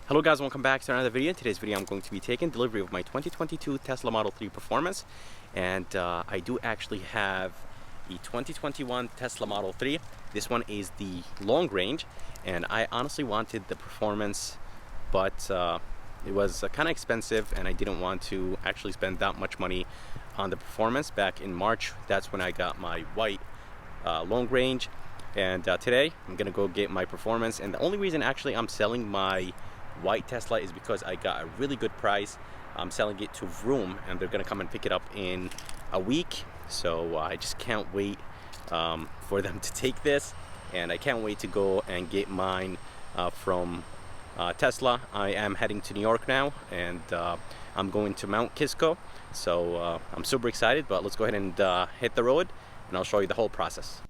Hello guys, welcome back to another video. In today's video I'm going to be taking delivery of my 2022 Tesla Model 3 Performance, and I do actually have the 2021 Tesla Model 3. This one is the long range, and I honestly wanted the Performance, but it was kind of expensive and I didn't want to actually spend that much money on the Performance. Back in March, that's when I got my white long range, and today I'm gonna go get my Performance. And the only reason actually I'm selling my white Tesla is because I got a really good price. I'm selling it to Vroom and they're gonna come and pick it up in a week, so I just can't wait for them to take this, and I can't wait to go and get mine from Tesla. I am heading to New York now, and I'm going to Mount Kisco, so I'm super excited. But let's go ahead and hit the road and I'll show you the whole process.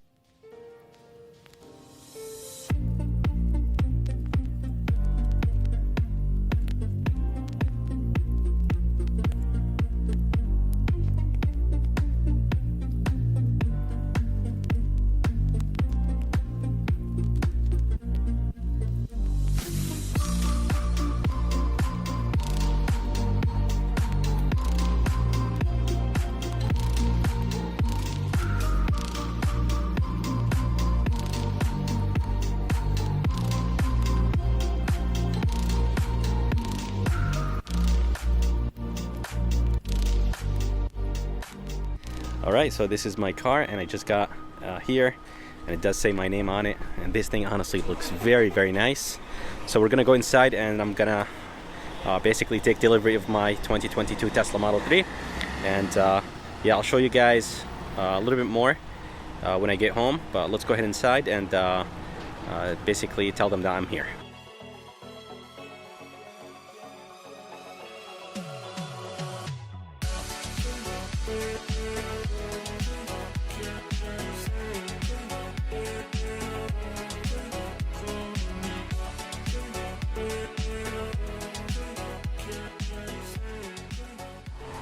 Alright, so this is my car, and I just got here, and it does say my name on it, and this thing honestly looks very, very nice. So we're gonna go inside and I'm gonna basically take delivery of my 2022 Tesla Model 3, and yeah, I'll show you guys a little bit more when I get home. But let's go ahead inside and basically tell them that I'm here.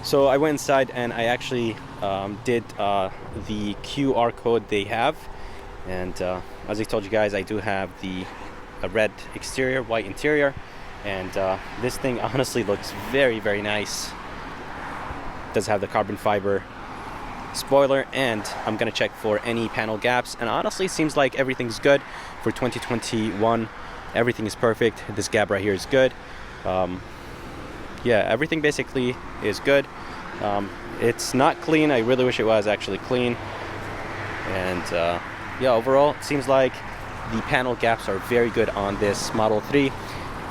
So I went inside and I actually did the QR code they have, and as I told you guys, I do have a red exterior, white interior, and this thing honestly looks very, very nice. It does have the carbon fiber spoiler, and I'm gonna check for any panel gaps, and honestly it seems like everything's good for 2021. Everything is perfect. This gap right here is good. Yeah, everything basically is good. It's not clean. I really wish it was actually clean. And yeah, overall it seems like the panel gaps are very good on this Model 3.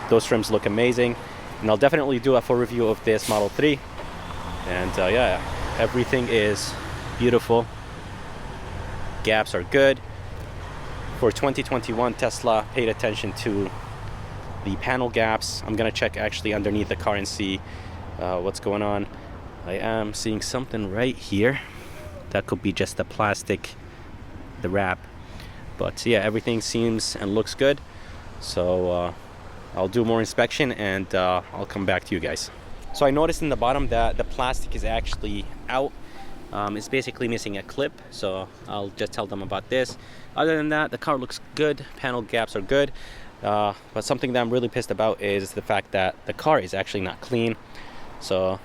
Those trims look amazing, and I'll definitely do a full review of this Model 3. And yeah, everything is beautiful. Gaps are good. For 2021, Tesla paid attention to the panel gaps. I'm gonna check actually underneath the car and see what's going on. I am seeing something right here. That could be just the plastic, the wrap. But yeah, everything seems and looks good. So I'll do more inspection and I'll come back to you guys. So I noticed in the bottom that the plastic is actually out. It's basically missing a clip, so I'll just tell them about this. Other than that, the car looks good. Panel gaps are good. But something that I'm really pissed about is the fact that the car is actually not clean. So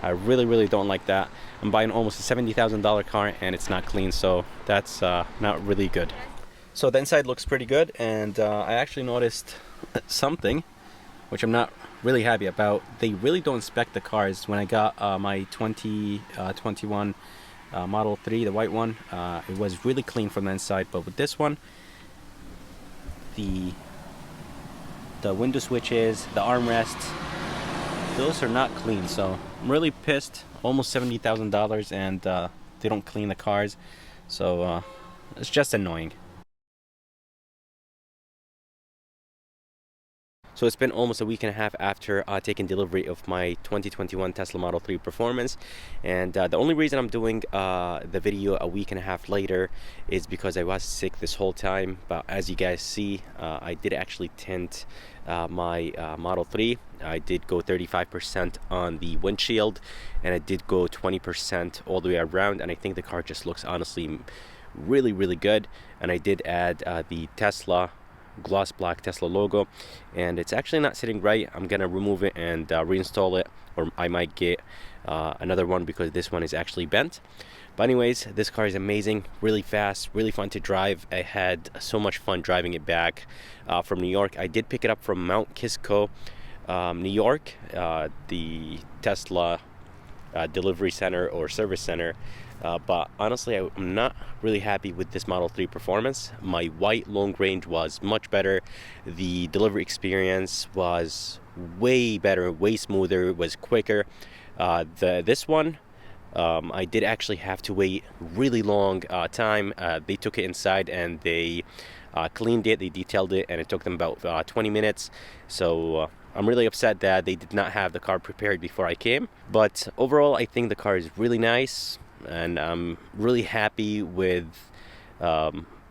I really, really don't like that. I'm buying almost a $70,000 car and it's not clean, so that's not really good. So the inside looks pretty good, and I actually noticed something which I'm not really happy about. They really don't inspect the cars. When I got my 2021 Model 3, the white one, it was really clean from the inside, but with this one, the window switches, the armrests, those are not clean. So I'm really pissed. Almost $70,000 and they don't clean the cars, so it's just annoying. So it's been almost a week and a half after taking delivery of my 2021 Tesla Model 3 Performance, and the only reason I'm doing the video a week and a half later is because I was sick this whole time. But as you guys see, I did actually tint my Model 3. I did go 35% on the windshield, and I did go 20% all the way around, and I think the car just looks honestly really, really good. And I did add the Tesla gloss black Tesla logo, and it's actually not sitting right. I'm gonna remove it and reinstall it, or I might get another one because this one is actually bent. But anyways, this car is amazing, really fast, really fun to drive. I had so much fun driving it back from New York. I did pick it up from Mount Kisco, New York, the Tesla delivery center or service center. But honestly, I'm not really happy with this Model 3 performance. My white long range was much better. The delivery experience was way better, way smoother, was quicker. This one, I did actually have to wait really long time. They took it inside and they cleaned it, they detailed it, and it took them about 20 minutes. So I'm really upset that they did not have the car prepared before I came. But overall, I think the car is really nice, and I'm really happy with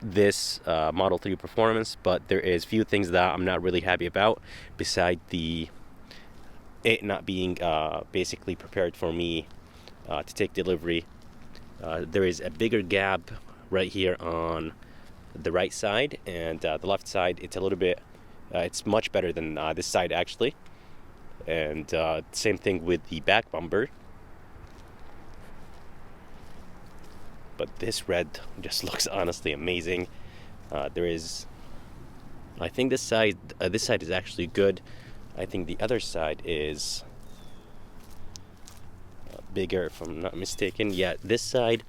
this Model 3 performance. But there is few things that I'm not really happy about, beside it not being basically prepared for me to take delivery. There is a bigger gap right here on the right side, and the left side, it's a little bit it's much better than this side actually. And same thing with the back bumper. But this red just looks honestly amazing. There is, I think this side is actually good. I think the other side is bigger, if I'm not mistaken. Yeah, this side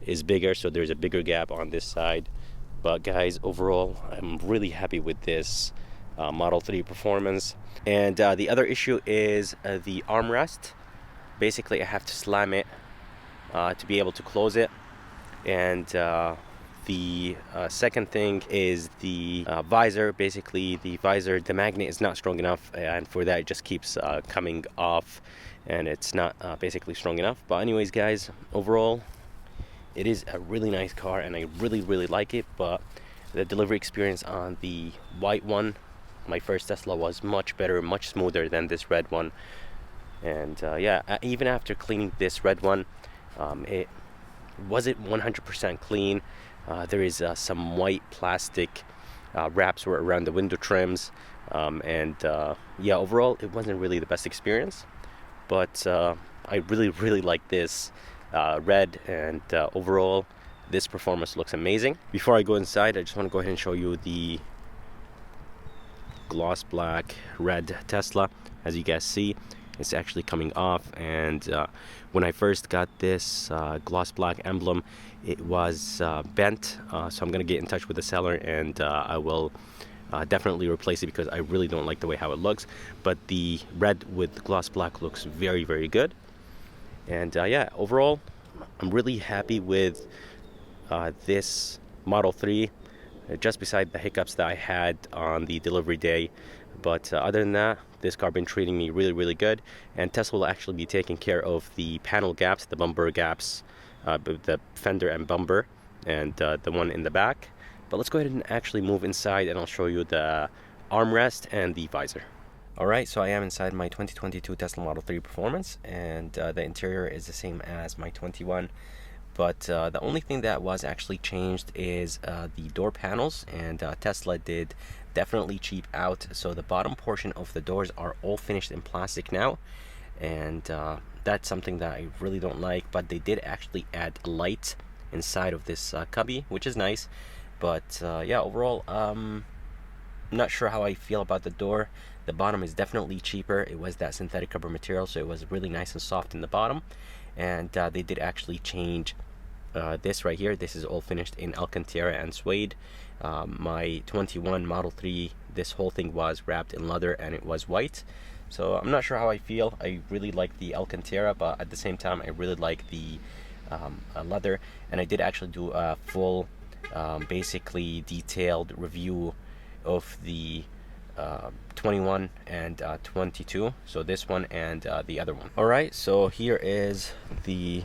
is bigger, so there's a bigger gap on this side. But guys, overall, I'm really happy with this Model 3 performance. And the other issue is the armrest. Basically, I have to slam it to be able to close it. And the second thing is the visor. Basically, the visor, the magnet is not strong enough, and for that it just keeps coming off, and it's not basically strong enough. But anyways, guys, overall, it is a really nice car, and I really like it. But the delivery experience on the white one, my first Tesla, was much better, much smoother than this red one. And yeah, even after cleaning this red one, it wasn't 100% clean. There is some white plastic wraps were around the window trims, and yeah, overall it wasn't really the best experience. But I really like this red, and overall this performance looks amazing. Before I go inside, I just want to go ahead and show you the gloss black red Tesla. As you guys see, it's actually coming off, and when I first got this gloss black emblem, it was bent, so I'm gonna get in touch with the seller, and I will definitely replace it because I really don't like the way how it looks. But the red with gloss black looks very good. And yeah, overall I'm really happy with this Model 3, just beside the hiccups that I had on the delivery day. But other than that, this car been treating me really good, and Tesla will actually be taking care of the panel gaps, the bumper gaps, the fender and bumper, and the one in the back. But let's go ahead and actually move inside, and I'll show you the armrest and the visor. Alright, so I am inside my 2022 Tesla Model 3 Performance, and the interior is the same as my 21. But the only thing that was actually changed is the door panels, and Tesla did definitely cheap out. So the bottom portion of the doors are all finished in plastic now, and that's something that I really don't like. But they did actually add a light inside of this cubby, which is nice. But yeah, overall, I'm not sure how I feel about the door. The bottom is definitely cheaper. It was that synthetic rubber material, so it was really nice and soft in the bottom. And they did actually change this right here. This is all finished in Alcantara and suede. My 21 Model 3, this whole thing was wrapped in leather, and it was white. So I'm not sure how I feel. I really like the Alcantara, but at the same time I really like the leather. And I did actually do a full basically detailed review of the 21 and 22, so this one and the other one. Alright, so here is the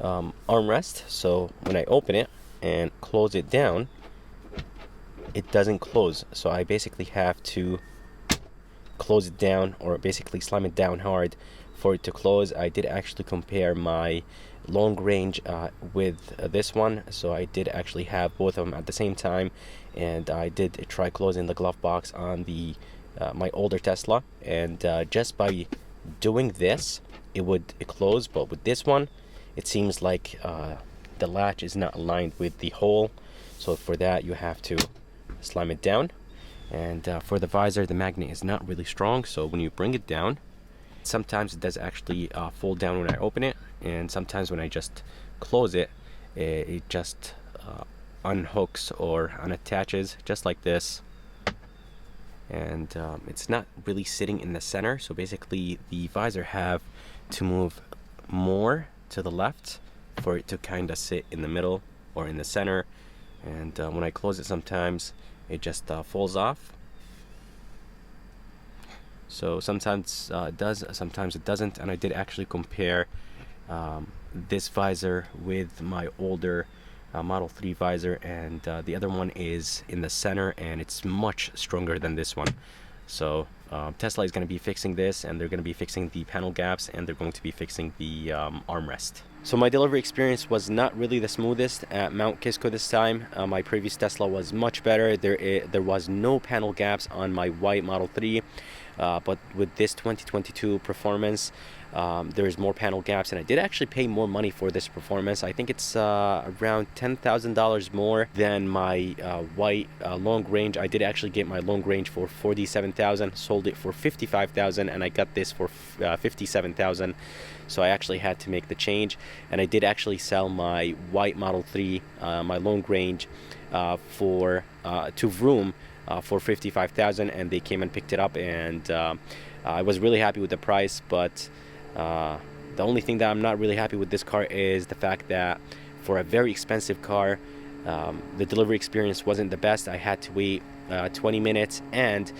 armrest. So when I open it and close it down, it doesn't close, so I basically have to close it down, or basically slam it down hard for it to close. I did actually compare my long range with this one, so I did actually have both of them at the same time, and I did try closing the glove box on the my older Tesla, and just by doing this it would close, but with this one it seems like the latch is not aligned with the hole, so for that you have to slam it down. And for the visor, the magnet is not really strong, so when you bring it down, sometimes it does actually fold down when I open it, and sometimes when I just close it, it just unhooks or unattaches just like this. And it's not really sitting in the center, so basically the visor have to move more to the left for it to kind of sit in the middle or in the center. And when I close it, sometimes it just falls off. So sometimes it does, sometimes it doesn't. And I did actually compare this visor with my older Model 3 visor, and the other one is in the center and it's much stronger than this one. So Tesla is going to be fixing this, and they're going to be fixing the panel gaps, and they're going to be fixing the armrest. So my delivery experience was not really the smoothest at Mount Kisco this time. My previous Tesla was much better. There was no panel gaps on my white Model 3, but with this 2022 Performance, there's more panel gaps, and I did actually pay more money for this Performance. I think it's around $10,000 more than my white long range. I did actually get my long range for $47,000, sold it for $55,000, and I got this for $57,000. So I actually had to make the change, and I did actually sell my white Model 3, my long range, to Vroom for $55,000, and they came and picked it up, and I was really happy with the price. But the only thing that I'm not really happy with this car is the fact that for a very expensive car, the delivery experience wasn't the best. I had to wait 20 minutes, and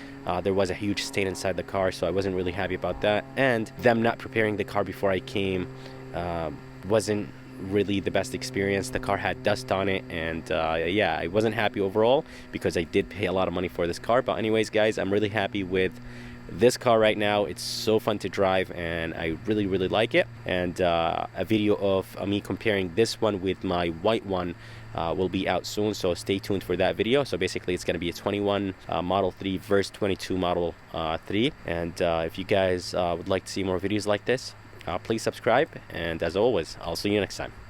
there was a huge stain inside the car, so I wasn't really happy about that. And them not preparing the car before I came wasn't really the best experience. The car had dust on it, and yeah, I wasn't happy overall because I did pay a lot of money for this car. But anyways, guys, I'm really happy with this car right now. It's so fun to drive, and I really like it. And a video of me comparing this one with my white one will be out soon, so stay tuned for that video. So basically it's going to be a 21 Model 3 versus 22 Model 3. And if you guys would like to see more videos like this, please subscribe, and as always, I'll see you next time.